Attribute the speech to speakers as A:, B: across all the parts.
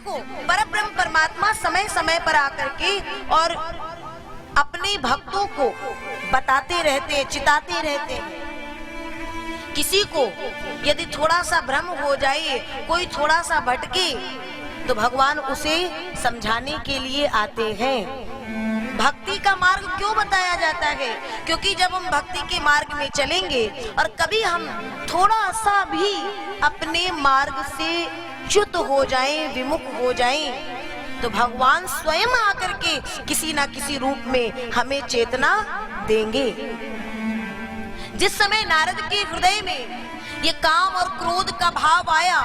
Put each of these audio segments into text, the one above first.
A: देखो, परब्रह्म परमात्मा समय समय पर आकर के और अपने भक्तों को बताते रहते, चिताते रहते। किसी को यदि थोड़ा सा भ्रम हो जाए, कोई थोड़ा सा भटके, तो भगवान उसे समझाने के लिए आते हैं। भक्ति का मार्ग क्यों बताया जाता है? क्योंकि जब हम भक्ति के मार्ग में चलेंगे और कभी हम थोड़ा सा भी अपने मार्ग से च्युत हो जाएं, विमुख हो जाएं, तो भगवान स्वयं आकर के किसी ना किसी रूप में हमें चेतना देंगे। जिस समय नारद के हृदय में ये काम और क्रोध का भाव आया,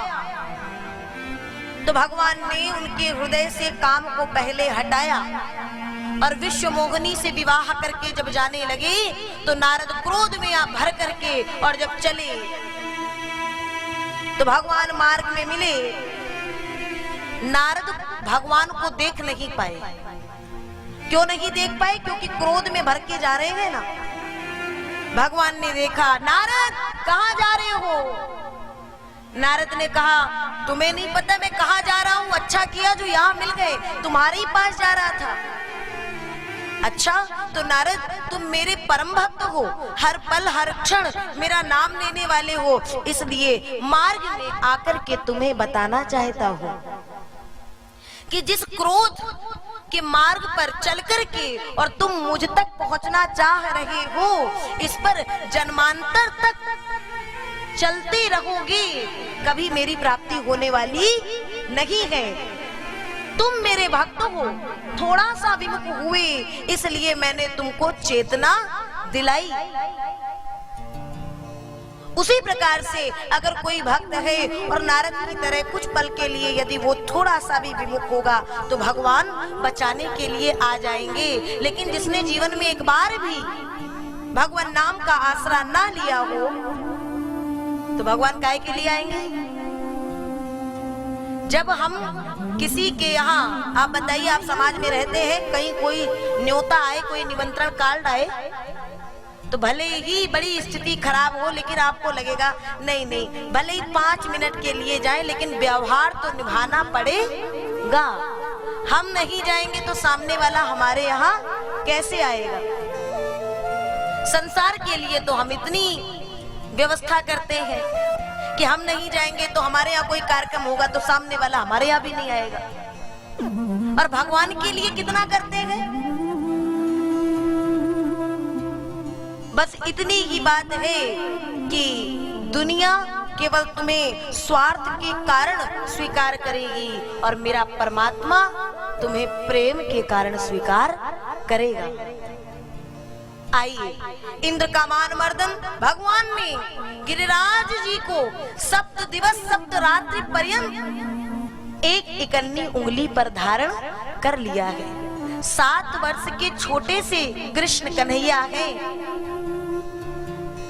A: तो भगवान ने उनके हृदय से काम को पहले हटाया और विश्व मोहिनी से विवाह करके जब जाने लगे, तो नारद क्रोध में आ भर करके और जब चले, तो भगवान मार्ग में मिले। नारद भगवान को देख नहीं पाए। क्यों नहीं देख पाए? क्योंकि क्रोध में भर के जा रहे हैं ना। भगवान ने देखा, नारद कहाँ जा रहे हो? नारद ने कहा, तुम्हें नहीं पता मैं कहाँ जा रहा हूँ? अच्छा किया जो यहाँ मिल गए, तुम्हारे ही पास जा रहा था। अच्छा, तो नारद तुम मेरे परम भक्त हो, हर पल हर क्षण मेरा नाम लेने वाले हो, इसलिए मार्ग में आकर के तुम्हें बताना चाहता हूँ कि जिस क्रोध के मार्ग पर चल कर के और तुम मुझ तक पहुंचना चाह रहे हो, इस पर जन्मांतर तक चलते रहोगे, कभी मेरी प्राप्ति होने वाली नहीं है। तुम मेरे भक्त हो, थोड़ा सा विमुख हुए, इसलिए मैंने तुमको चेतना दिलाई। उसी प्रकार से अगर कोई भक्त है और नारद की तरह कुछ पल के लिए यदि वो थोड़ा सा भी विमुख होगा, तो भगवान बचाने के लिए आ जाएंगे। लेकिन जिसने जीवन में एक बार भी भगवान नाम का आसरा ना लिया हो, तो भगवान काहे के लिए आएंगे? जब हम किसी के यहाँ, आप बताइए, आप समाज में रहते हैं, कहीं कोई न्योता आए, कोई निमंत्रण कार्ड आए, तो भले ही बड़ी स्थिति खराब हो, लेकिन आपको लगेगा नहीं नहीं, भले ही 5 मिनट के लिए जाएं, लेकिन व्यवहार तो निभाना पड़ेगा। हम नहीं जाएंगे तो सामने वाला हमारे यहाँ कैसे आएगा? संसार के लिए तो हम इतनी व्यवस्था करते हैं कि हम नहीं जाएंगे तो हमारे यहाँ कोई कार्यक्रम होगा तो सामने वाला हमारे यहाँ भी नहीं आएगा। और भगवान के लिए कितना करते हैं? बस इतनी ही बात है कि दुनिया केवल तुम्हें स्वार्थ के कारण स्वीकार करेगी और मेरा परमात्मा तुम्हें प्रेम के कारण स्वीकार करेगा। आइए, इंद्र का मान मर्दन भगवान ने गिरिराज जी को 7 दिवस 7 रात्रि पर्यंत एक इकन्नी उंगली पर धारण कर लिया है। 7 वर्ष के छोटे से कृष्ण कन्हैया हैं।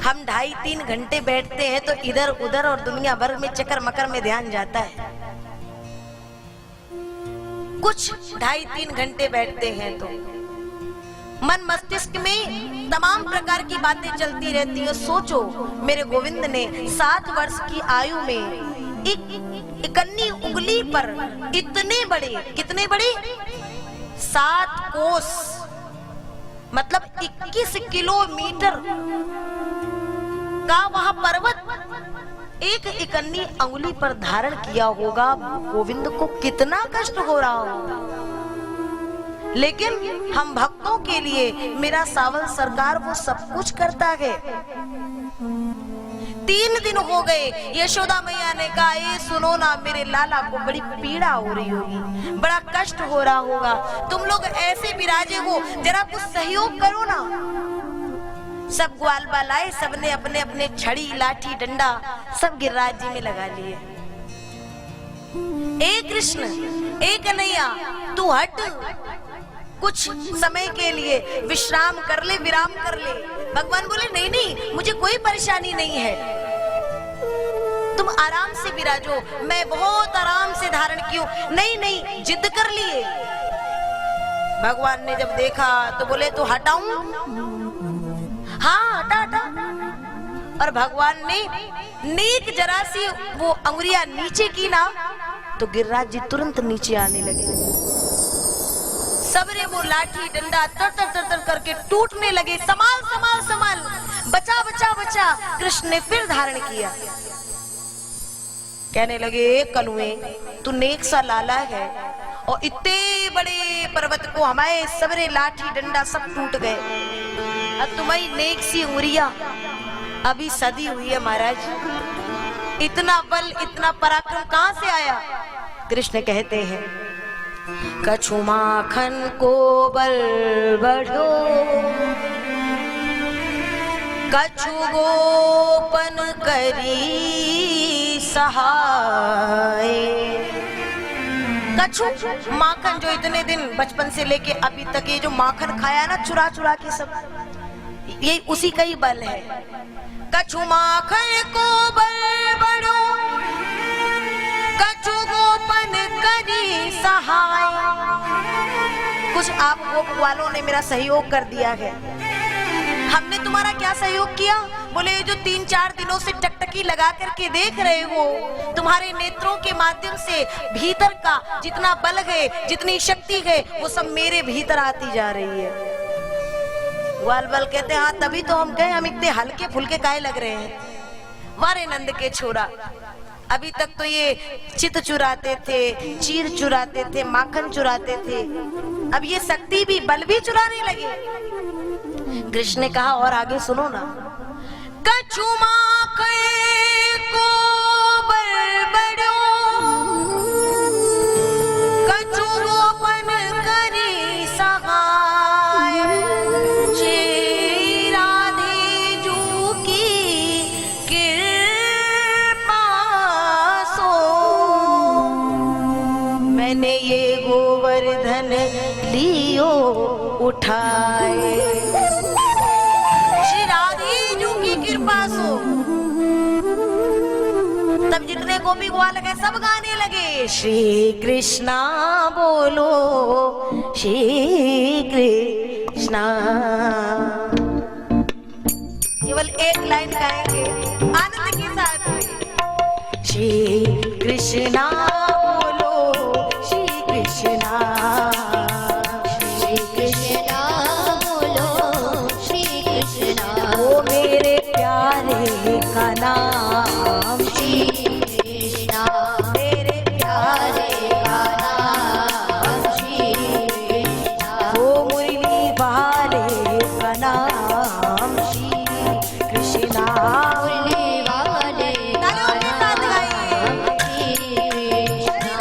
A: हम 2.5-3 घंटे बैठते हैं तो इधर उधर और दुनिया भर में चक्कर मकर में ध्यान जाता है। कुछ 2.5-3 घंटे बैठते हैं तो मन मस्तिष्क में तमाम प्रकार की बातें चलती रहती है। सोचो, मेरे गोविंद ने 7 वर्ष की आयु में एक इकन्नी उंगली पर इतने बड़े, कितने बड़े, 7 कोस मतलब 21 किलोमीटर का वह पर्वत एक इकन्नी अंगुली पर धारण किया होगा। गोविंद को कितना कष्ट हो रहा होगा। लेकिन हम भक्तों के लिए मेरा सावल सरकार वो सब कुछ करता है। 3 दिन हो गए, यशोदा मैया ने कहा, ये सुनो ना, मेरे लाला को बड़ी पीड़ा हो रही होगी, बड़ा कष्ट हो रहा होगा, तुम लोग ऐसे विराजे हो, जरा कुछ सहयोग करो ना। सब ग्वाल बाल आए, सबने अपने अपने छड़ी लाठी डंडा सब गिरिराज जी में लगा लिए। ए कृष्ण, ए कन्हैया, तू हट, कुछ समय के लिए विश्राम कर ले, विराम कर ले। भगवान बोले, नहीं नहीं, मुझे कोई परेशानी नहीं है, तुम आराम से विराजो, मैं बहुत आराम से धारण की हूं। नहीं नहीं, जिद कर लिए। भगवान ने जब देखा तो बोले, तो हटाऊं? हाँ, हटा हटा। और भगवान ने नेक जरा सी वो अंगुरियां नीचे की ना, तो गिरिराज जी तुरंत नीचे आने लगे। सबरे वो लाठी डंडा तर तर तर तर करके टूटने लगे। संभाल संभाल संभाल, बचा बचा बचा। कृष्ण ने फिर धारण किया। कहने लगे कनुए, तू नेक सा लाला है और इतने बड़े पर्वत को हमारे सबरे लाठी डंडा सब टूट गए, अब तुम्हारी नेक सी उंगलियां अभी सदी हुई है महाराज, इतना बल इतना पराक्रम कहां से आया? कृष्ण कहते हैं कछु माखन को बल बढ़ो, कछु गोपन करी सहाय। कछु माखन, जो इतने दिन बचपन से लेके अभी तक ये जो माखन खाया ना चुरा चुरा के सब, ये उसी का ही बल है। कछु माखन को बल बढ़ो, कछु गोपन करी सहाय। कुछ आप गोप वालों ने मेरा सहयोग कर दिया है। हमने तुम्हारा क्या सहयोग किया? बोले जो 3-4 दिनों से टकटकी लगा करके देख रहे हो, तुम्हारे नेत्रों के माध्यम से भीतर का जितना बल है, जितनी शक्ति है, वो सब मेरे भीतर आती जा रही है। ग्वाल बल कहते हैं हाँ तभी तो हम कहे हम इतने हल्के फुल्के काहे लग रहे हैं। वारे नंद के छोरा, अभी तक तो ये चित चुराते थे, चीर चुराते थे, माखन चुराते थे, अब ये शक्ति भी बल भी चुराने लगे। कृष्ण ने कहा और आगे सुनो ना, कछु माखन को बल बढ़ो, कछु गोपन करी सहाय। श्री राधे जू की कृपा सो, मैंने ये गोवर्धन लियो उठाए। तब जितने गोपी ग्वाल गए सब गाने लगे श्री कृष्णा बोलो श्री कृष्णा। केवल एक लाइन गाएंगे आनंद के साथ में, श्री कृष्णा बोलो श्री कृष्णा, श्री कृष्णा बोलो श्री कृष्णा। ओ मेरे प्यारे का नाम श्री कृष्णा, मेरे प्यारे का नाम श्री कृष्णा। ओ मुरली वाले का नाम श्री कृष्णा, मुरली वाले का नाम श्री कृष्णा।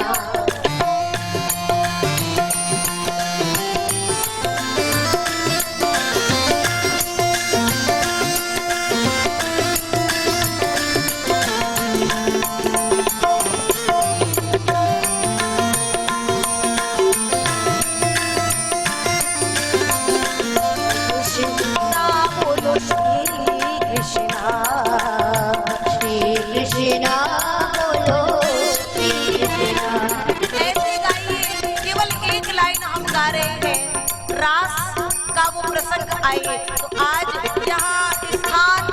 A: आए तो आज यहाँ स्थान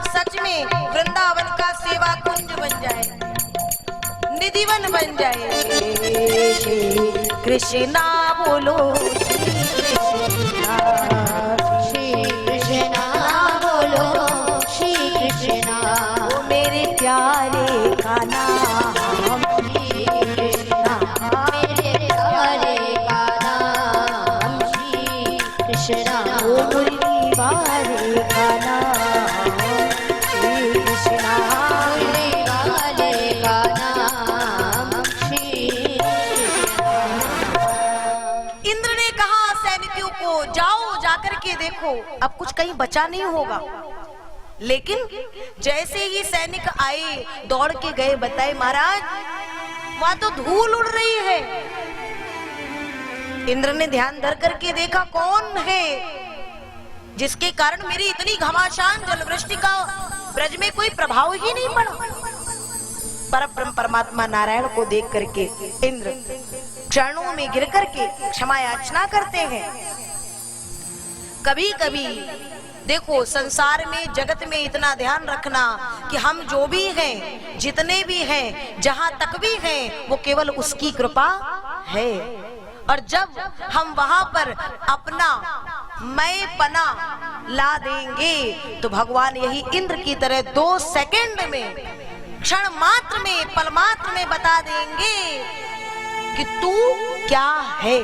A: सच में वृंदावन का सेवा कुंज बन जाए, निधिवन बन जाए। श्री कृष्णा बोलो श्री कृष्णा बोलो श्री कृष्णा। वो मेरे प्यारे का नाम श्री कृष्णा, मेरे प्यारे का नाम श्री कृष्णा। मुरली वाले का नाम श्री कृष्णा, मुरली वाले का नाम श्री कृष्णा। इंद्र ने कहा सैनिकों को जाओ जाकर के देखो, अब कुछ कहीं बचा नहीं होगा। लेकिन जैसे ही सैनिक आए दौड़ के गए, बताए महाराज वहां तो धूल उड़ रही है। इंद्र ने ध्यान धर करके देखा कौन है जिसके कारण मेरी इतनी घमासान जलवृष्टि का ब्रज में कोई प्रभाव ही नहीं पड़ा। परब्रह्म परमात्मा नारायण को देख करके इंद्र चरणों में गिर करके क्षमा याचना करते हैं। कभी कभी देखो संसार में, जगत में इतना ध्यान रखना कि हम जो भी हैं, जितने भी हैं, जहां तक भी हैं, वो केवल उसकी कृपा है। और जब हम वहां पर अपना मैं पना ला देंगे तो भगवान यही इंद्र की तरह 2 सेकंड में, क्षण मात्र में, पल मात्र में बता देंगे कि तू क्या है।